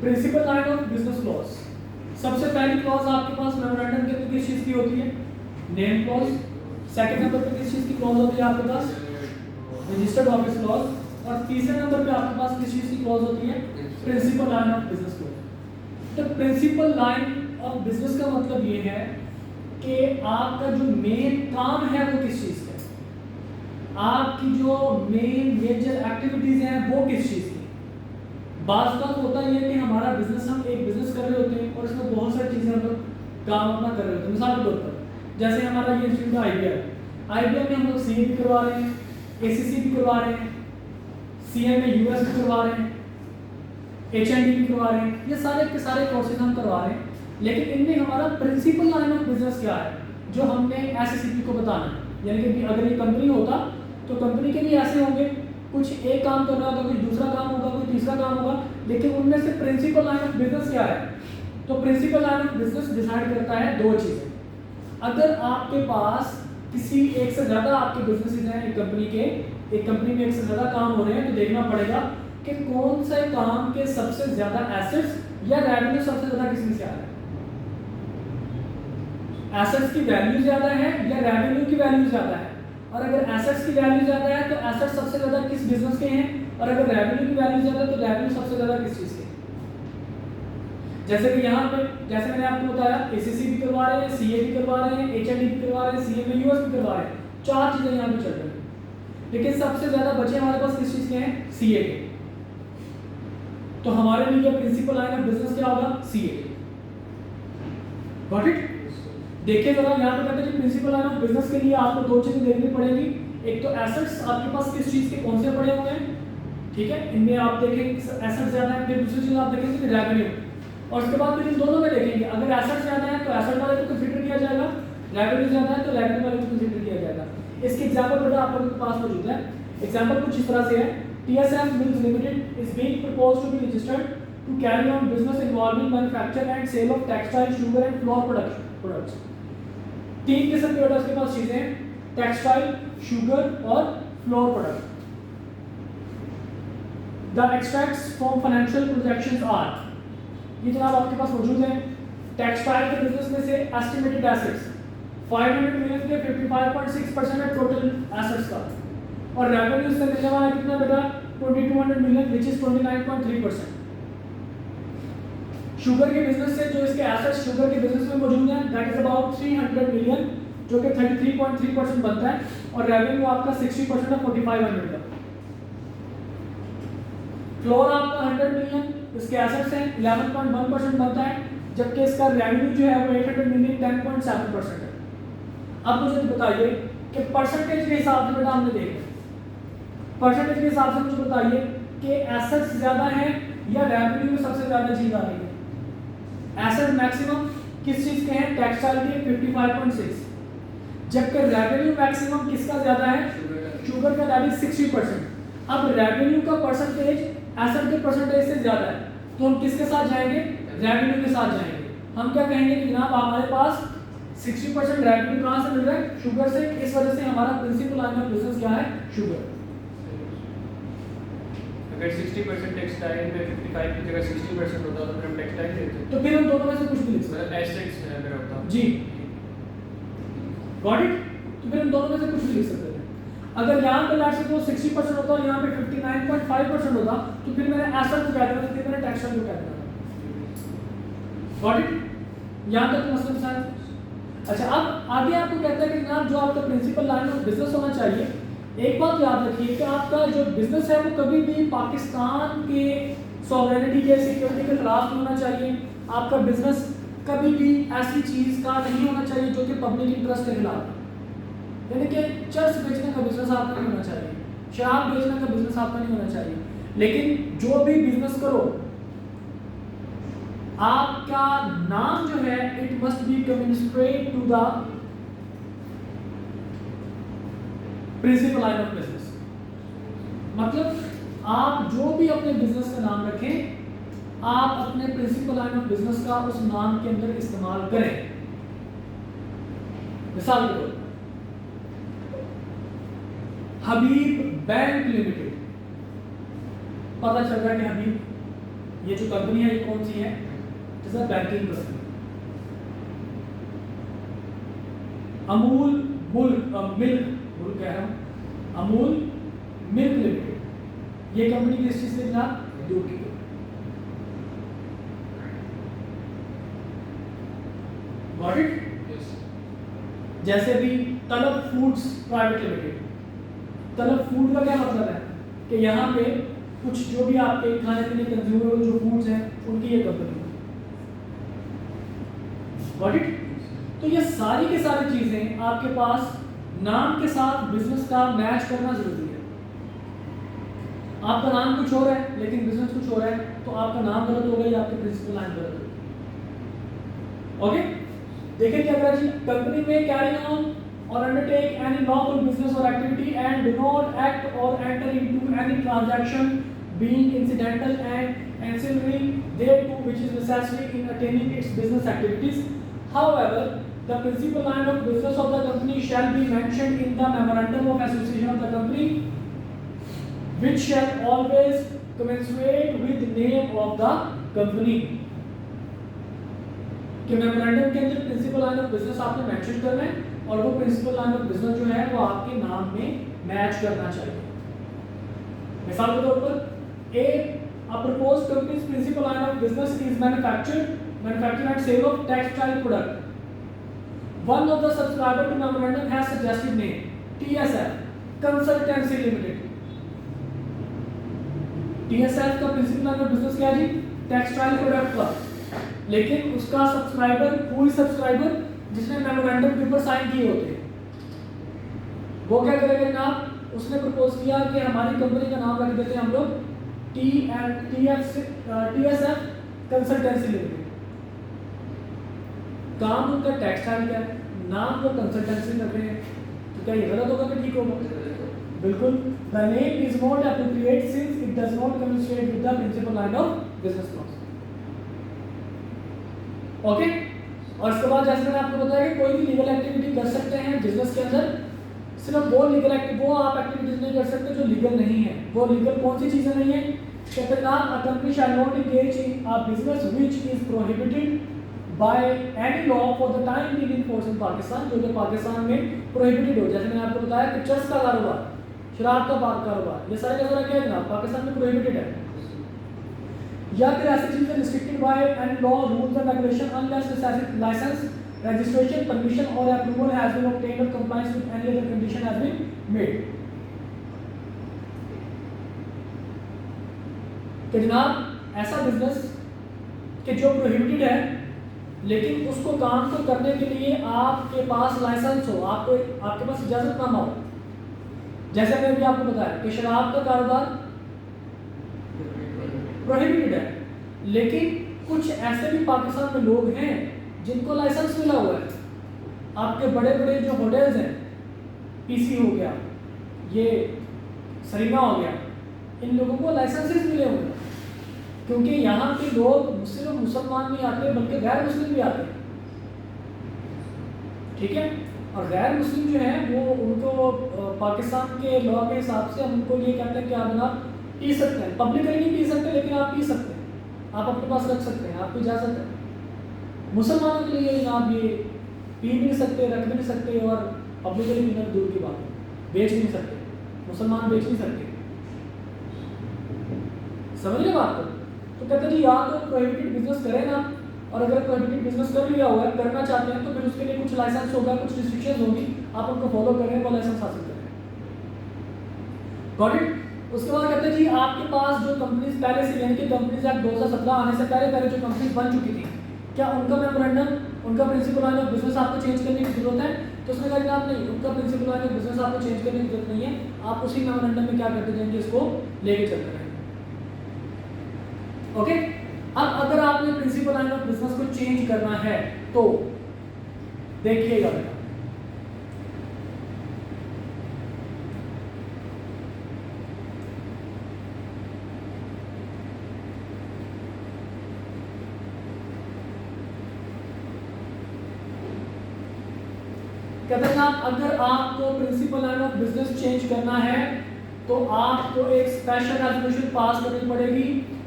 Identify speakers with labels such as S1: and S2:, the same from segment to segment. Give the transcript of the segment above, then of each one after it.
S1: Principal line of business clause. सबसे पहली clause आपके पास मेमोरेंडम के अंदर किस चीज की होती है? Name clause. सेकंड नंबर पे किस चीज की क्लॉज होती है आपके पास? Registered office clause. और तीसरे नंबर पे आपके पास किस चीज की क्लॉज होती है? Principal line of business clause. तो प्रिंसिपल लाइन ऑफ बिजनेस का मतलब ये है कि आपका जो मेन काम है वो किस चीज का है, आपकी जो मेन मेजर एक्टिविटीज हैं वो किस चीज की। बात का होता है कि हमारा बिजनेस, हम एक बिजनेस कर रहे होते हैं और इसमें बहुत सारी चीजें हम लोग काम अपना कर रहे होते हैं। मिसाल के तौर पर जैसे हमारा ये इंस्टीट्यूट आईबीएम में हम लोग सीए भी करवा रहे हैं, एसीसी भी करवा रहे हैं, सीएम में यूएस भी करवा रहे हैं, एचएनडी भी करवा रहे हैं। ये सारे के सारे कोर्सेज हम करवा रहे हैं, लेकिन इनमें हमारा प्रिंसिपल लाइन ऑफ बिजनेस क्या है जो हमने एसएससीपी को बताना है। यानी कि अगर ये कंपनी होता तो कंपनी के भी ऐसे होंगे, कुछ एक काम कर रहा होगा, कोई दूसरा काम होगा, कोई तीसरा काम होगा, लेकिन उनमें से प्रिंसिपल लाइन ऑफ बिजनेस क्या है? तो principal line of business decide करता है दो चीजें। अगर आपके पास किसी एक से ज्यादा आपके बिजनेसेस हैं, एक कंपनी में एक से ज्यादा काम हो रहे हैं, तो देखना पड़ेगा कि कौन से काम के सबसे ज्यादा एसेट्स या रेवेन्यू सबसे ज्यादा किसमें से आ रहा है। एसेट्स की वैल्यू ज्यादा है या रेवेन्यू की वैल्यू ज्यादा है? और अगर एसेट्स की वैल्यू ज्यादा है तो एसेट्स सबसे ज्यादा किस बिजनेस के हैं, और अगर रेवेन्यू की वैल्यू ज्यादा है तो रेवेन्यू सबसे ज्यादा किस चीज के? जैसे कि यहाँ पे जैसे मैंने आपको बताया, एसीसी भी करवा रहे हैं, सीए भी करवा रहे हैं, एचएनडी भी करवा रहे हैं, सीए में यूएस भी करवा रहे हैं, चार चीजें यहाँ पे चल रही हैं। लेकिन सबसे ज्यादा बचे हमारे पास किस चीज के हैं? सीए के। तो हमारे लिए प्रिंसिपल लाइन ऑफ बिजनेस क्या होगा? सीए। Got it? देखिए जरा यहाँ पे कहते हैं कि प्रिंसिपल लाइन ऑफ बिजनेस के लिए आपको दो चीजें देखनी पड़ेगी। एक तो एसेट्स आपके पास किस चीज के कौन से पड़े हुए हैं, ठीक है, इनमें आप देखेंगे एसेट्स ज्यादा है। फिर दूसरी चीज आप देखेंगे कि रेवेन्यू, और उसके बाद फिर इन दोनों में देखेंगे अगर एसेट्स ज्यादा है तो एसेट वाले को कंसीडर किया जाएगा, रेवेन्यू ज्यादा है तो रेवेन्यू वाले को कंसीडर किया जाएगा। इसके एग्जांपल बेटा आप लोगों के पास मौजूद है। एग्जांपल कुछ इस तरह से है, TSF mills limited is being proposed to be registered to carry on business involving manufacture and sale of textile, sugar and flour products. तीन किस्म के उसके पास चीजें हैं, टेक्सटाइल, शुगर और flour product. The extracts from financial projections are, ये जनाब आपके पास मौजूद है। टेक्सटाइल के बिजनेस में से एस्टिमेटेड एसेट्स 500 मिलियन के 55.6% है टोटल एसेट्स का, और रेवेन्यू से मिलने वाला कितना बेटा? 2200 मिलियन विच इज 29.3%। शुगर के बिजनेस से जो इसके एसेट्स शुगर के बिजनेस में मौजूद हैं दैट इज अबाउट 300 मिलियन जो कि 33.3% बनता है, और रेवेन्यू आपका 60% है 4500 का। फ्लोर आपका 100 मिलियन, इसके एसेट्स हैं 11.1% बनता है, जबकि इसका रेवेन्यू जो है वो 800 मिलियन 10.7% है। अब मुझे बताइए कि परसेंटेज के हिसाब से बेटा हमने देखा, परसेंटेज के हिसाब से मुझे बताइए कि एसेट्स ज्यादा हैं या रेवेन्यू में सबसे ज्यादा चीज आ रही है? एसेट मैक्सिमम किस चीज के हैं? टेक्सटाइल के 55.6, जबकि रेवेन्यू मैक्सिमम किसका ज्यादा है? शुगर का, दैट इज 60%। अब रेवेन्यू का परसेंटेज एसेट के परसेंटेज से ज्यादा है, तो हम किसके साथ जाएंगे? रेवेन्यू के साथ जाएंगे। हम क्या कहेंगे कि जनाब हमारे पास 60% रेवेन्यू कहां से मिल रहा है? शुगर से। इस वजह से हमारा प्रिंसिपल लाइन ऑफ बिजनेस क्या है? शुगर।
S2: अगर 60% टेक्सटाइल में 55 की जगह 60% होता तो फिर हम टेक्सटाइल लेते,
S1: तो फिर हम दोनों में से कुछ भी लिख सकते
S2: मतलब एसेट्स में अगर होता
S1: जी। Got it? तो फिर हम दोनों में से कुछ भी लिख सकते थे। अगर यहाँ पे लास्ट से 60% होता और यहाँ पे 59.5% होता तो फिर मैंने एसेट को कह देना, फिर मैंने टेक्सटाइल को कह देना। Got it? यहाँ तक मसला समझ। अच्छा, अब आगे आपको कहता है कि जनाब जो आपका प्रिंसिपल लाइन ऑफ बिजनेस होना चाहिए, एक बात याद रखिए कि आपका जो बिजनेस है वो कभी भी पाकिस्तान के सॉवरेनिटी के सिक्योरिटी के खिलाफ नहीं होना चाहिए। आपका बिजनेस कभी भी ऐसी चीज का नहीं होना चाहिए जो कि पब्लिक इंटरेस्ट के खिलाफ है। यानी कि चर्च बेचने का बिजनेस आपका नहीं होना चाहिए, शराब बेचने का बिजनेस आपका नहीं होना चाहिए। लेकिन जो भी बिजनेस करो, आपका नाम जो है it must be commensurate to the principal line of business. मतलब आप जो भी अपने बिजनेस का नाम रखें, आप अपने प्रिंसिपल लाइन ऑफ बिजनेस का उस नाम के अंदर इस्तेमाल करें। मिसाल के तौर हबीब बैंक लिमिटेड, पता चल रहा है कि हबीब ये जो कंपनी है ये कौन सी है? It is a banking company. Amul milk कह रहा हूँ, अमूल मिल्क लिमिटेड, ये कंपनी किस चीज से मिला? दूध की। Got it? जैसे भी तलब फूड्स प्राइवेट लिमिटेड, तलब फूड का क्या मतलब है कि यहाँ पे कुछ जो भी आपके खाने पीने कंज्यूमेबल जो फूड्स हैं उनकी ये कंपनी है। Got it? तो ये सारी की सारी चीजें आपके पास नाम के साथ बिजनेस का मैच करना जरूरी है। आपका नाम कुछ और है लेकिन बिजनेस कुछ और है, तो आपका नाम गलत हो गया या आपकी प्रिंसिपल लाइन गलत हो गई। ओके, देखिए क्या करा जी, कंपनी में carry on or undertake any lawful business or activity and do not act or enter into any transaction being incidental and ancillary thereto which is necessary in attaining its business activities. However, the principal line of business of the company shall be mentioned in the memorandum of association of the company, which shall always commensurate with the name of the company. कि memorandum के अंदर principal line of business आपने mention करना है और वो principal line of business जो है वो आपके नाम में मैच करना चाहिए। मिसाल के तौर पर a proposed company's principal line of business is manufacture and sale of textile product. One of the subscriber to memorandum has suggested name TSF Consultancy Limited. TSF का प्रिंसिपल लाइन ऑफ बिजनेस क्या है जी? Textile product का, लेकिन उसका subscriber, कोई subscriber जिसने memorandum paper sign किए होते हैं, वो क्या करेगा जनाब? उसने प्रपोज किया कि हमारी कंपनी का नाम रख देते हैं हम लोग TSF कंसल्टेंसी लिमिटेड। काम उनका टेक्सटाइल का है, नाम वो कंसल्टेंसी रख रहे हैं, तो क्या ये गलत होगा कि ठीक होगा? बिल्कुल। The name is not appropriate since it does not communicate with the principal line of business clause. Okay, और इसके बाद जैसे मैंने आपको बताया कि कोई भी लीगल एक्टिविटी कर सकते हैं बिजनेस के अंदर, सिर्फ वो लीगल एक्टिविटी, वो आप एक्टिविटीज नहीं कर सकते जो लीगल नहीं है। वो लीगल कौन सी चीजें नहीं है? कहते हैं a company shall not engage in a business which is prohibited by any law for the time being in force in Pakistan, जो कि पाकिस्तान में प्रोहिबिटेड हो। जैसे मैंने आपको बताया कि चर्च का कारोबार, शराब का कारोबार, ये सारे का सारा क्या है जनाब? पाकिस्तान में प्रोहिबिटेड है। या फिर ऐसी चीजें restricted by and law rules and regulation unless licence registration permission or approval has been obtained or compliance with any other condition has been made। तो जनाब ऐसा बिजनेस कि जो प्रोहिबिटेड है लेकिन उसको काम को करने के लिए आपके पास लाइसेंस हो, आपके पास इजाजतनामा हो। जैसे मैंने भी आपको बताया कि शराब का कारोबार प्रोहिबिटेड है, लेकिन कुछ ऐसे भी पाकिस्तान में लोग हैं जिनको लाइसेंस मिला हुआ है। आपके बड़े बड़े जो होटल्स हैं, पीसी हो गया, ये सरीना हो गया, इन लोगों को लाइसेंसेस मिले हुए हैं, क्योंकि यहाँ के लोग सिर्फ मुसलमान नहीं आते बल्कि गैर मुस्लिम भी आते हैं। ठीक है, और गैर मुस्लिम जो है वो उनको पाकिस्तान के लॉ के हिसाब से हम उनको ये कहते हैं कि आप जनाब पी सकते हैं, पब्लिकली नहीं पी सकते लेकिन आप पी सकते हैं, आप अपने पास रख सकते हैं, आपको इजाज़त है। मुसलमानों के लिए जनाब ये पी भी नहीं सकते, रख भी नहीं सकते, और पब्लिकली पीना दूर की बात है, बेच भी नहीं सकते, मुसलमान बेच नहीं सकते। समझ रहे बात को? तो कहते जी या तो प्रोहिबिटेड बिजनेस करें ना, और अगर प्रोहिबिटेड बिजनेस कर लिया हुआ है, करना चाहते हैं, तो फिर उसके लिए कुछ लाइसेंस होगा, कुछ रिस्ट्रिक्शंस होगी, आप उनको फॉलो करें, वो लाइसेंस हासिल करें। Got it? उसके बाद कहते हैं जी आपके पास जो कंपनीज पहले से, यानी कि कंपनीज एक्ट 2017 आने से पहले जो कंपनीज बन चुकी थी, क्या उनका मेमोरेंडम, उनका प्रिंसिपल लाइन ऑफ बिजनेस आपको चेंज करने की जरूरत है? तो उसने कहा कि आप नहीं, उनका प्रिंसिपल लाइन ऑफ बिजनेस आपको चेंज करने की जरूरत नहीं है, आप उसी मेमोरेंडम में क्या करते जाएंगे, इसको लेके चलते रहेंगे। ओके, अब अगर आपने प्रिंसिपल लाइन ऑफ बिजनेस को चेंज करना है तो देखिएगा बेटा, कहते हैं आप अगर आपको principal line of business change करना है तो आपको एक स्पेशल रेजोल्यूशन पास करनी पड़ेगी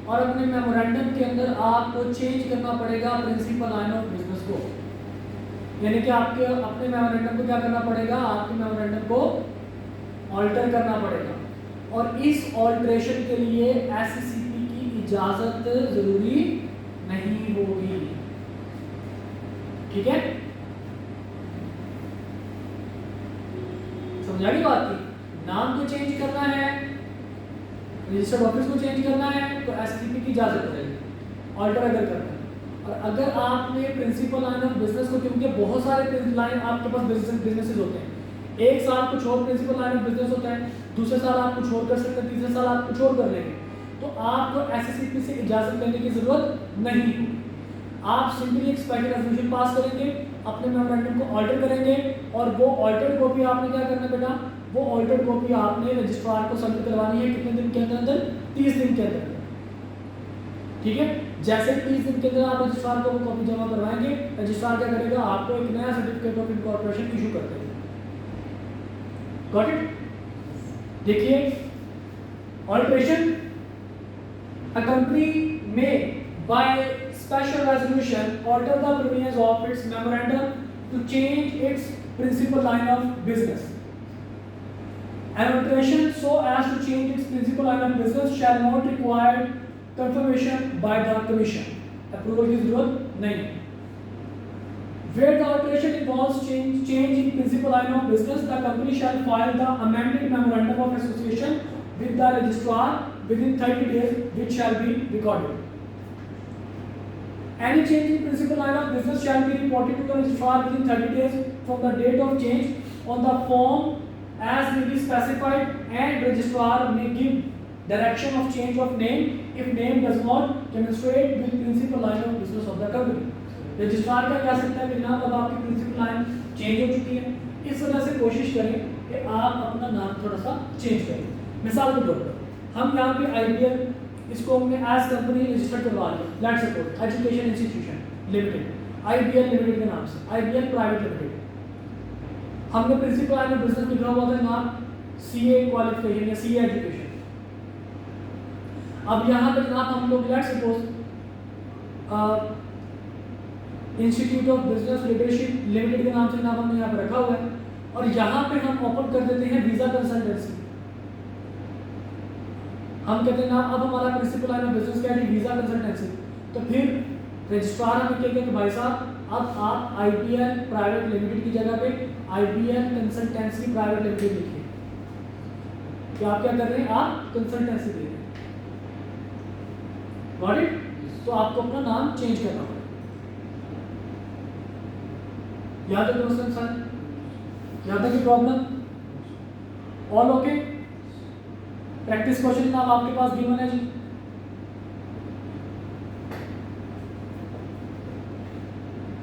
S1: और अपने मेमोरेंडम के अंदर आपको चेंज करना पड़ेगा प्रिंसिपल लाइन ऑफ बिजनेस को, यानी कि आपके अपने मेमोरेंडम को क्या करना पड़ेगा, आपके मेमोरेंडम को ऑल्टर करना पड़ेगा, और इस ऑल्ट्रेशन के लिए एससीपी की इजाजत जरूरी नहीं होगी। ठीक है, समझा गई बात की? नाम को चेंज करना है, रजिस्टर्ड ऑफिस को चेंज करना है तो एससीपी की इजाजत रहेगी, ऑल्टर अगर करना है। और अगर आपने प्रिंसिपल लाइन ऑफ बिजनेस को, क्योंकि बहुत सारे लाइन आपके पास बिजनेसेस होते हैं, एक साल कुछ और प्रिंसिपल लाइन ऑफ बिजनेस होता है, दूसरे साल आप कुछ और कर सकते हैं, तीसरे साल आप कुछ और कर लेंगे, तो आपको एससीपी से इजाजत लेने की जरूरत नहीं। आप सिंपली एक स्पेशल रेजोल्यूशन पास करेंगे, अपने मेमोरेंडम को ऑल्टर करेंगे, और वो ऑल्टर्ड कॉपी आपने क्या करना बेटा, वो ऑल्टर्ड कॉपी आपने रजिस्ट्रार को सबमिट करवानी है कितने दिन के अंदर, 30 दिन के अंदर। ठीक है, जैसे 30 दिन के अंदर आप रजिस्ट्रार को वो कॉपी जमा करवाएंगे, रजिस्ट्रार क्या करेगा, आपको एक नया सर्टिफिकेट ऑफ इनकॉर्पोरेशन इशू कर देगा। Got it? देखिए, ऑल्ट्रेशन अ कंपनी में bye special resolution alter the provisions of its memorandum to change its principal line of business. An alteration so as to change its principal line of business shall not require confirmation by the commission. Approval की जरूरत नहीं। Where the alteration involves change in principal line of business, the company shall file the amended memorandum of association with the registrar within 30 days, which shall be recorded. Any change in principal line of business shall be reported to the registrar within 30 days from the date of change on the form as may be specified, and registrar may give direction of change of name if name does not demonstrate with principal line of business of the company. Registrar क्या कह सकता है कि जनाब अब आपकी principal line change हो चुकी है, इस वजह से कोशिश करें कि आप अपना नाम थोड़ा सा चेंज करें। मिसाल के तौर पर हम यहाँ पे आईपीएल, इसको हमने एज कंपनी रजिस्टर्ड करवा लिया, let's suppose education institution limited, IBL limited के नाम से, आईबीएल प्राइवेट लिमिटेड। हमने प्रिंसिपल लाइन ऑफ बिजनेस लिखा हुआ था नाम सीए क्वालिफिकेशन या सीए एजुकेशन। अब यहाँ पे जनाब हम लोग let's suppose institute of business leadership limited के नाम से जनाब हमने यहाँ पे रखा हुआ है, और यहाँ पे हम ओपन कर देते हैं वीजा कंसल्टेंसी। हम कहते हैं ना अब हमारा प्रिंसिपल लाइन ऑफ बिजनेस क्या है, वीजा कंसल्टेंसी। तो फिर रजिस्ट्रार हमें कहेंगे कि भाई साहब अब आप आईपीएल प्राइवेट लिमिटेड की जगह पे आईपीएल कंसल्टेंसी प्राइवेट लिमिटेड लिखिए। तो आप क्या कर रहे हैं, आप कंसल्टेंसी दे रहे हैं। Got it? तो आपको अपना नाम चेंज करना पड़ेगा। याद है दोस्तों सर, याद है कि problem all okay? Practice question नाम आपके पास गिवन है जी।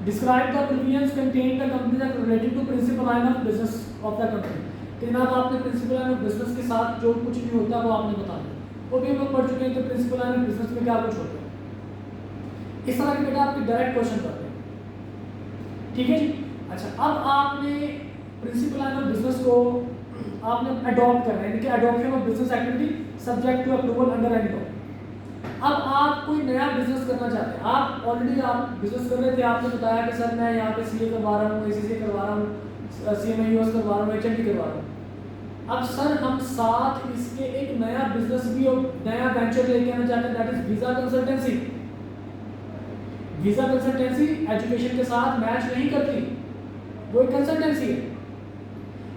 S1: Describe the provisions contained the company that related to principal line of business of the company. तो जनाब आपने प्रिंसिपल लाइन ऑफ बिजनेस के साथ जो कुछ भी होता है वो आपने बता दिया, वो भी हम लोग पढ़ चुके हैं कि प्रिंसिपल लाइन ऑफ बिजनेस में क्या कुछ होता है। इस तरह के बेटा आपके डायरेक्ट क्वेश्चन करते हैं। ठीक है जी। अच्छा, अब आपने प्रिंसिपल लाइन ऑफ बिजनेस को आपने अडॉप्ट करना है, देखिए adoption of business activity subject to approval under any law. अब आप कोई नया बिजनेस करना चाहते हैं, आप ऑलरेडी आप बिजनेस कर रहे थे, आपने बताया कि सर मैं यहाँ पे सीए करवा रहा हूँ, एसीसी करवा रहा हूँ, सीएमएयूएस करवा रहा हूँ, एचएमडी करवा रहा हूँ। अब सर हम साथ इसके एक नया बिजनेस भी और नया वेंचर लेके आना चाहते हैं, that is visa consultancy. Visa consultancy education के साथ मैच नहीं करती, वो एक कंसल्टेंसी है।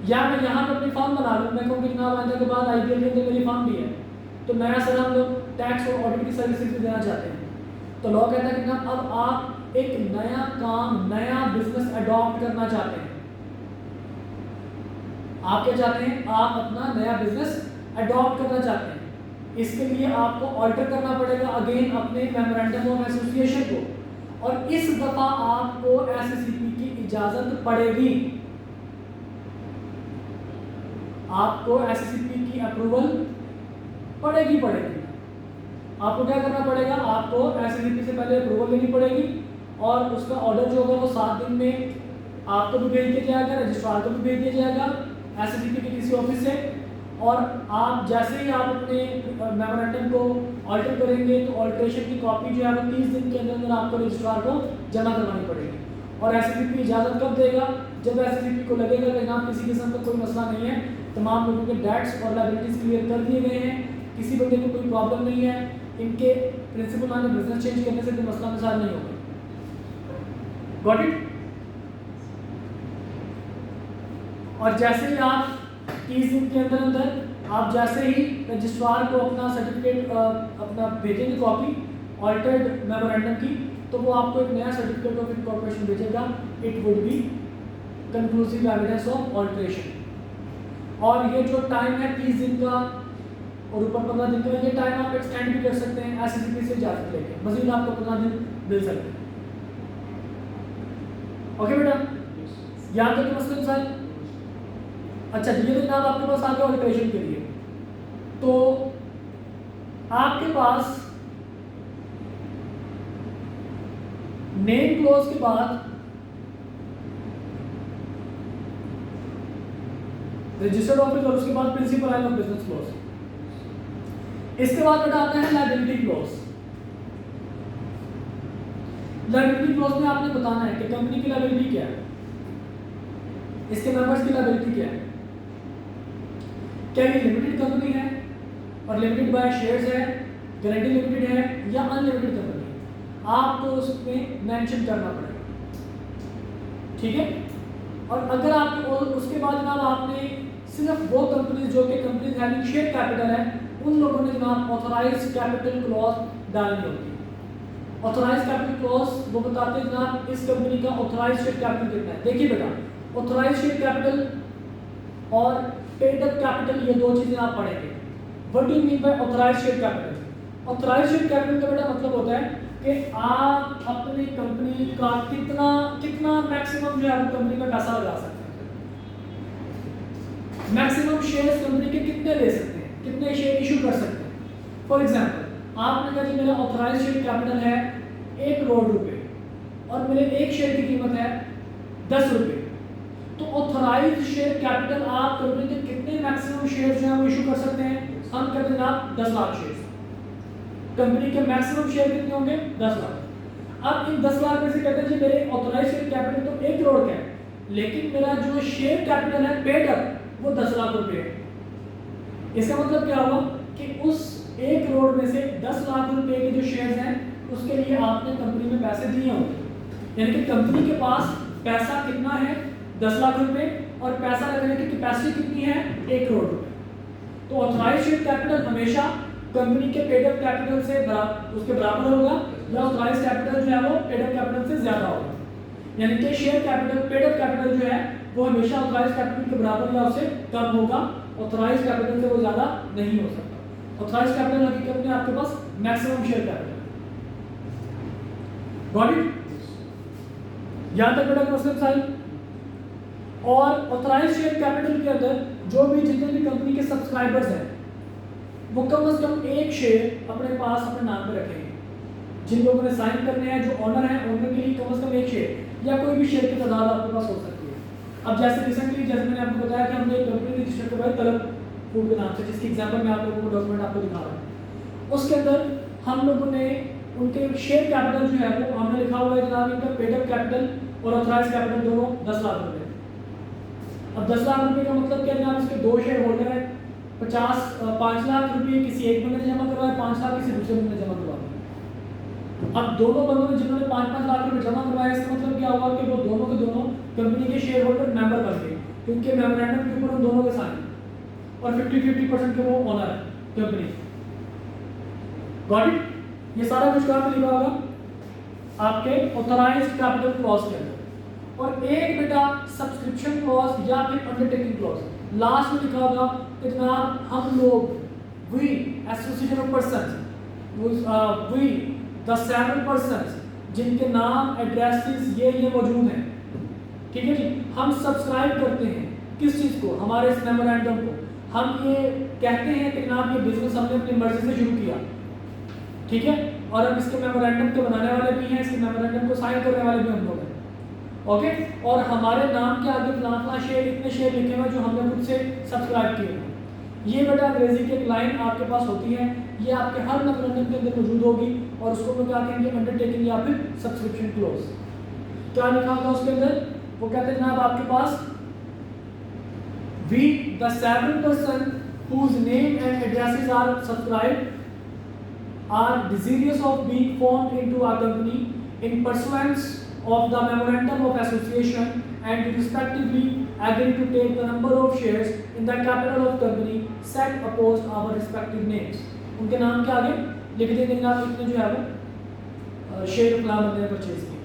S1: या मैं यहाँ पे अपनी फॉर्म बना लूँ, मैं कहूँ कि जनाब आने के बाद आईपीएल के अंदर मेरी फॉर्म भी है, तो नया सर हम लोग टैक्स और ऑडिट की सर्विसेज भी देना चाहते हैं। तो लॉ कहता है कि जनाब अब आप एक नया काम, नया बिजनेस अडॉप्ट करना चाहते हैं। आप क्या चाहते हैं, आप अपना नया बिजनेस अडॉप्ट करना चाहते हैं। इसके लिए आपको ऑल्टर करना पड़ेगा अगेन अपने मेमोरेंडम ऑफ एसोसिएशन को, और इस दफा आपको एससीपी की इजाजत पड़ेगी। आपको एससीपी की अप्रूवल पड़ेगी। आपको क्या करना पड़ेगा, आपको एससीपी से पहले अप्रूवल लेनी पड़ेगी, और उसका ऑर्डर जो होगा वो 7 दिन में आपको भी भेज दिया जाएगा, रजिस्ट्रार को भी भेज दिया जाएगा एससीपी के किसी ऑफिस से। और आप जैसे ही आप अपने मेमोरेंडम को ऑल्टर करेंगे तो ऑल्ट्रेशन की कॉपी जो है वो 30 दिन के अंदर अंदर आपको रजिस्ट्रार को जमा करवानी पड़ेगी। और एसएससीपी इजाज़त कब देगा? जब एसएससीपी को लगेगा कि यहाँ किसी किस्म का कोई मसला नहीं है, तमाम लोगों के डेट्स और लायबिलिटीज क्लियर कर दिए गए हैं, किसी बंदे को कोई प्रॉब्लम नहीं है, इनके प्रिंसिपल आने बिजनेस चेंज करने से कोई मसला मसाल नहीं होगा। Got it? और जैसे ही आप 30 दिन के अंदर अंदर आप जैसे ही रजिस्ट्रार को अपना सर्टिफिकेट अपना भेजेंगे कॉपी ऑल्टर्ड मेमोरेंडम की, तो वो आपको एक नया सर्टिफिकेट ऑफ इनकॉर्पोरेशन भेजेगा। It would be conclusive evidence of alteration. और ये जो टाइम है 30 दिन का और ऊपर 15 दिन का, ये टाइम आप एक्सटेंड भी कर सकते हैं एसएससीपी से इजाजत लेके, मजीद आपको 15 दिन मिल सकते हैं। ओके बेटा, याद रखिए मसलन साहब। अच्छा, ये तो जनाब आपके पास आ गया ऑल्ट्रेशन के लिए। तो आपके पास नेम क्लोज के बाद रजिस्टर्ड ऑफिस और उसके बाद principal line of business close. इसके बाद बेटा आता है लायबिलिटी क्लोज। लायबिलिटी क्लोज में आपने बताना है कि कंपनी की लायबिलिटी क्या है, इसके मेंबर्स की लायबिलिटी क्या है, क्या ये लिमिटेड कंपनी है और लिमिटेड बाय शेयर्स है, गारंटी लिमिटेड है या अनलिमिटेड कंपनी है, आपको उसमें मेंशन करना पड़ेगा। ठीक है? और अगर आप उसके बाद जनाब आपने सिर्फ वो कंपनी जो कि कंपनी हैविंग शेयर कैपिटल है, उन लोगों ने जनाब ऑथराइज्ड कैपिटल क्लॉज डालनी होती है। ऑथराइज्ड कैपिटल क्लॉज वो बताते हैं जनाब इस कंपनी का ऑथराइज्ड शेयर कैपिटल कितना है। देखिए बेटा, ऑथराइज्ड शेयर कैपिटल और पेड अप कैपिटल, ये दो चीजें आप पढ़ेंगे। What do you mean by authorised share capital? Authorised share capital का बेटा मतलब होता है कि आप अपनी कंपनी का कितना मैक्सिमम जो है वो कंपनी का पैसा लगा सकते हैं, मैक्सिमम शेयर्स कंपनी के कितने ले सकते हैं, कितने शेयर इशू कर सकते हैं। फॉर एग्जांपल आपने कहा कि मेरा ऑथराइज्ड शेयर कैपिटल है 1 करोड़ रुपए और मेरे एक शेयर की कीमत है 10 रुपए, तो ऑथराइज्ड शेयर कैपिटल आप कंपनी के कितने मैक्सिमम शेयर जो है वो इशू कर सकते हैं? हम कहते हैं आप 10 लाख शेयर। कंपनी के मैक्सिमम शेयर कितने होंगे? 10 लाख। अब इन 10 लाख में से कहते हैं जी मेरे ऑथराइज्ड शेयर कैपिटल तो 1 करोड़ का है, लेकिन मेरा जो शेयर कैपिटल है पेड अप वो 10 लाख रुपए है। इसका मतलब क्या हुआ कि उस 1 करोड़ में से 10 लाख रुपए के जो शेयर्स हैं उसके लिए आपने कंपनी में पैसे दिए होंगे, यानी कि कंपनी के पास पैसा कितना है? 10 लाख रुपए, और पैसा रखने की कैपेसिटी कितनी है? 1 करोड़ रुपए। तो ऑथराइज्ड शेयर कैपिटल हमेशा कंपनी के पेड अप कैपिटल से उसके बराबर होगा या ऑथराइज्ड कैपिटल जो है वो पेड अप कैपिटल से ज्यादा होगा, यानी कि share capital paid up capital जो है वो हमेशा ऑथराइज्ड कैपिटल के बराबर या उससे कम होगा, ऑथराइज्ड कैपिटल से वो ज्यादा नहीं हो सकता। ऑथराइज्ड कैपिटल हकीकत में आपके पास maximum share capital. Got it? यहां तक बेटा क्वेश्चन साहब। और ऑथराइज्ड शेयर कैपिटल के अंदर जो भी जितने भी कंपनी के सब्सक्राइबर्स हैं वो कम से कम एक शेयर अपने पास अपने नाम पे रखेंगे। जिन लोगों ने साइन करने हैं, जो ऑनर है, ऑनर के लिए कम से कम एक शेयर या कोई भी शेयर की तादाद आपके पास हो सकती है। अब जैसे रिसेंटली जैसे मैंने आपको बताया कि हमने एक कंपनी रजिस्टर करवाई तलब फूड के नाम से, जिसकी एग्जाम्पल मैं आप लोगों को डॉक्यूमेंट आपको दिखा रहा हूँ। उसके अंदर हम लोगों ने उनके शेयर कैपिटल जो है वो हमने लिखा हुआ है जनाब इनका पेड अप कैपिटल और ऑथराइज्ड कैपिटल दोनों 10 लाख रुपए। अब 10 लाख रुपए का मतलब क्या जनाब, इसके दो शेयर होल्डर है, 5 लाख रुपए किसी एक बंदे ने जमा करवाए, 5 लाख किसी दूसरे बंदे ने जमा करवाए। अब दोनों बंदों ने जिन्होंने 5-5 लाख रुपए जमा करवाए, इसका मतलब क्या हुआ कि वो दोनों के दोनों कंपनी के शेयर होल्डर मेंबर बन गए, क्योंकि मेमोरेंडम के ऊपर उन दोनों के साइन और 50-50% के वो ओनर है कंपनी। Got it? ये सारा कुछ कहाँ पे लिखा होगा? आपके ऑथराइज्ड कैपिटल क्लॉज के अंदर। और एक बेटा सब्सक्रिप्शन क्लॉज या फिर अंडरटेकिंग क्लॉज लास्ट में लिखा होगा कि जनाब हम लोग we association of person we the 7 person जिनके नाम एड्रेसेस ये मौजूद हैं, ठीक है जी, हम सब्सक्राइब करते हैं किस चीज़ को? हमारे इस मेमोरेंडम को। हम ये कहते हैं कि जनाब ये बिजनेस हमने अपनी मर्जी से शुरू किया, ठीक है, और हम इसके मेमोरेंडम के बनाने वाले भी हैं, इसके मेमोरेंडम को साइन करने वाले भी हम लोग हैं। ओके, और हमारे नाम के आगे फलां शेयर इतने शेयर लिखे हुए जो हमने खुद से सब्सक्राइब किए हैं। ये बेटा अंग्रेजी की एक लाइन आपके पास होती है, ये आपके हर मेमोरेंडम के अंदर मौजूद होगी और उसको हम क्या कहेंगे, अंडरटेकिंग या फिर सब्सक्रिप्शन क्लोज। क्या लिखा होगा उसके अंदर, वो कहते हैं जनाब आपके पास we the several person whose name and addresses are subscribed are desirous of being formed into our company in pursuance of the memorandum of association and respectively agree to take the number of shares in the capital of company set opposed our respective names। उनके नाम के आगे लिख देंगे आप इतने जो है वो शेयर प्लान बंदे ने परचेज किए।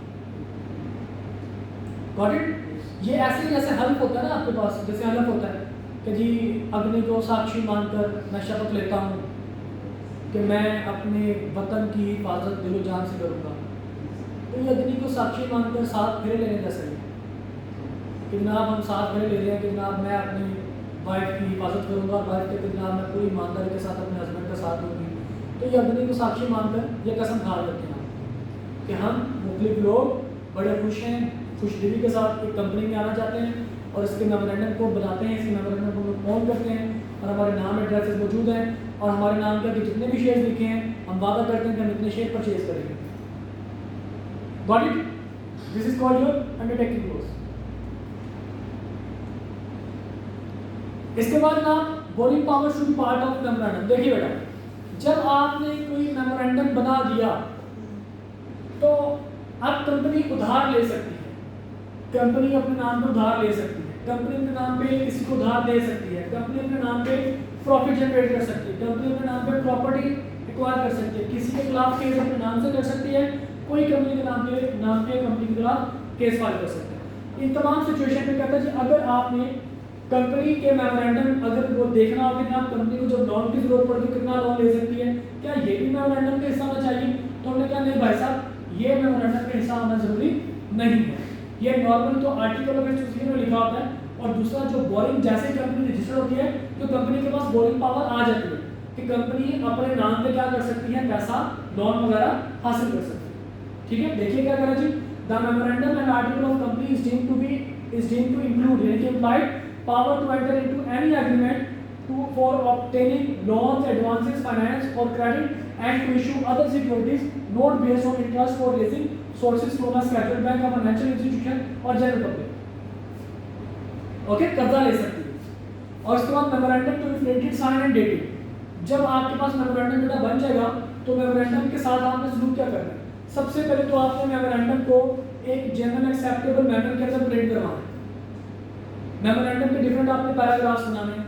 S1: Got it. ये ऐसे जैसे हल्फ होता है ना आपके पास, जैसे हल्फ होता है कि जी अग्नि को साक्षी मानकर मैं शपथ लेता हूँ कि मैं अपने वतन की हिफाजत दिलो जान से करूँगा, तो ये अग्नि को साक्षी मानकर 7 फेरे लेने जैसे ही कि जनाब हम 7 फेरे ले रहे हैं कि जनाब मैं अपनी वाइफ की हिफाजत करूँगा और वाइफ के जनाब मैं पूरी ईमानदारी के साथ अपने हस्बैंड का साथ दूँगी, तो ये अग्नि को साक्षी मानकर ये कसम खा लेते हैं कि हम मुख्तलिफ लोग बड़े खुश हैं, खुशदिली के साथ एक कंपनी में आना चाहते हैं और इसके मेमोरेंडम को बनाते हैं, इसके मेमोरेंडम को लोग ऑन करते हैं और हमारे नाम एड्रेसेस मौजूद हैं और हमारे नाम के जितने भी शेयर लिखे हैं हम वादा करते हैं कि हम इतने शेयर परचेज करेंगे। Got it. This is called your undertaking close. इसके बाद ना boring power should be part of memorandum. देखिए बेटा, जब आपने कोई मेमोरेंडम बना दिया तो अब कंपनी उधार ले सकती है, कंपनी अपने नाम पे उधार ले सकती है, कंपनी अपने नाम पे किसी को उधार दे सकती है, कंपनी अपने नाम पे प्रॉफिट जनरेट कर सकती है, कंपनी अपने नाम पे प्रॉपर्टी एक्वायर कर सकती है, किसी के खिलाफ केस अपने नाम से कर सकती है, कोई कंपनी के नाम पे कंपनी के खिलाफ केस फाइल कर सकते हैं। इन तमाम सिचुएशन में कहता है जी अगर आपने कंपनी के मेमोरेंडम अगर वो देखना होगा कि आप कंपनी को जब लोन की जरूरत पड़ती है कितना लोन ले सकती है, क्या ये भी मेमोरेंडम का हिस्सा होना चाहिए, तो हमने कहा नहीं भाई साहब ये मेमोरेंडम का हिस्सा होना जरूरी नहीं है। ये नॉर्मल तो आर्टिकल ऑफ एसोसिएशन में लिखा होता है और दूसरा जो बोरिंग जैसे कंपनी रजिस्टर होती है तो कंपनी के पास बोरिंग पावर आ जाती है कि कंपनी अपने नाम पे क्या कर सकती है, पैसा लोन वगैरह हासिल कर सकती है। ठीक है, देखिए क्या करा जी, the memorandum and article of company is deemed to include यानी कि implied power to enter into any agreement for obtaining loans, advances, finance or credit and to issue other securities not based on interest for raising sources from a scheduled bank or financial institution or general public। Okay, कर्जा ले सकती है। और इसके बाद memorandum to be printed, sign and dated. जब आपके पास memorandum data बन जाएगा तो मेमोरेंडम के साथ आपने सलूक क्या करना है, सबसे पहले तो आपने मेमोरेंडम को एक जनरल एक्सेप्टेबल मैनर के अंदर प्रिंट करवाना है। मेमोरेंडम के डिफरेंट आपने पैराग्राफ्स बनाने हैं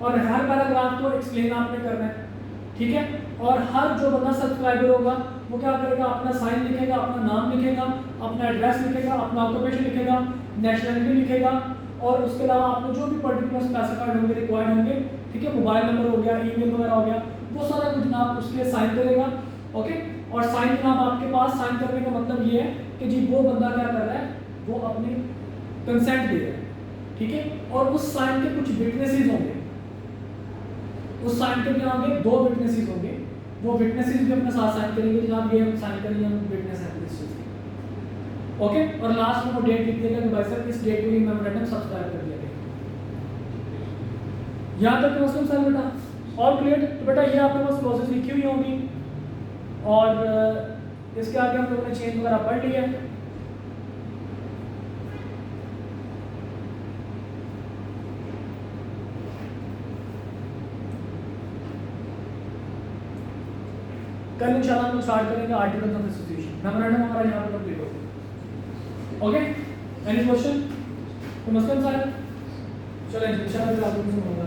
S1: और हर पैराग्राफ को एक्सप्लेन आपने करना है। ठीक है, और हर जो बंदा सब्सक्राइबर होगा वो क्या करेगा, अपना साइन लिखेगा, अपना नाम लिखेगा, अपना एड्रेस लिखेगा, अपना ऑक्यूपेशन लिखेगा, नेशनलिटी लिखेगा और उसके अलावा आपने जो भी पर्टिकुलर स्पेसिफाइड होंगे, रिक्वायर्ड होंगे, ठीक है, मोबाइल नंबर हो गया, ईमेल वगैरह हो गया, वो सारा कुछ जनाब उसके साइन करेगा। ओके, और साइन जनाब आपके पास साइन करने का मतलब ये है कि जी वो बंदा क्या कर रहा है, वो अपनी कंसेंट दे रहा है। ठीक है, और उस साइन के कुछ विटनेसेस होंगे, उस साइन के क्या होंगे, 2 विटनेसेस होंगे, वो विटनेसेस भी अपने साथ साइन करेंगे जनाब, ये हम साइन करेंगे, हम विटनेस हैं इस चीज की। ओके, और लास्ट में वो डेट लिख देगा कि भाई साहब इस डेट को ये मेमोरेंडम सब्सक्राइब कर दिया गया। यहां तक मुस्लिम सर बेटा ऑल क्लियर। तो बेटा ये आपके पास क्लॉजेस लिखी हुई होंगी और इसके आगे हम लोगों ने चेंज वगैरह पढ़ लिया है। कल इंशाल्लाह हम स्टार्ट करेंगे आर्टिकल्स ऑफ एसोसिएशन। मेमोरेंडम हमारा यहाँ पर कंप्लीट हो गया। ओके, एनी क्वेश्चन तो मुस्लिम साहब, चलो इंशाल्लाह फिर आप लोगों से मिलूंगा।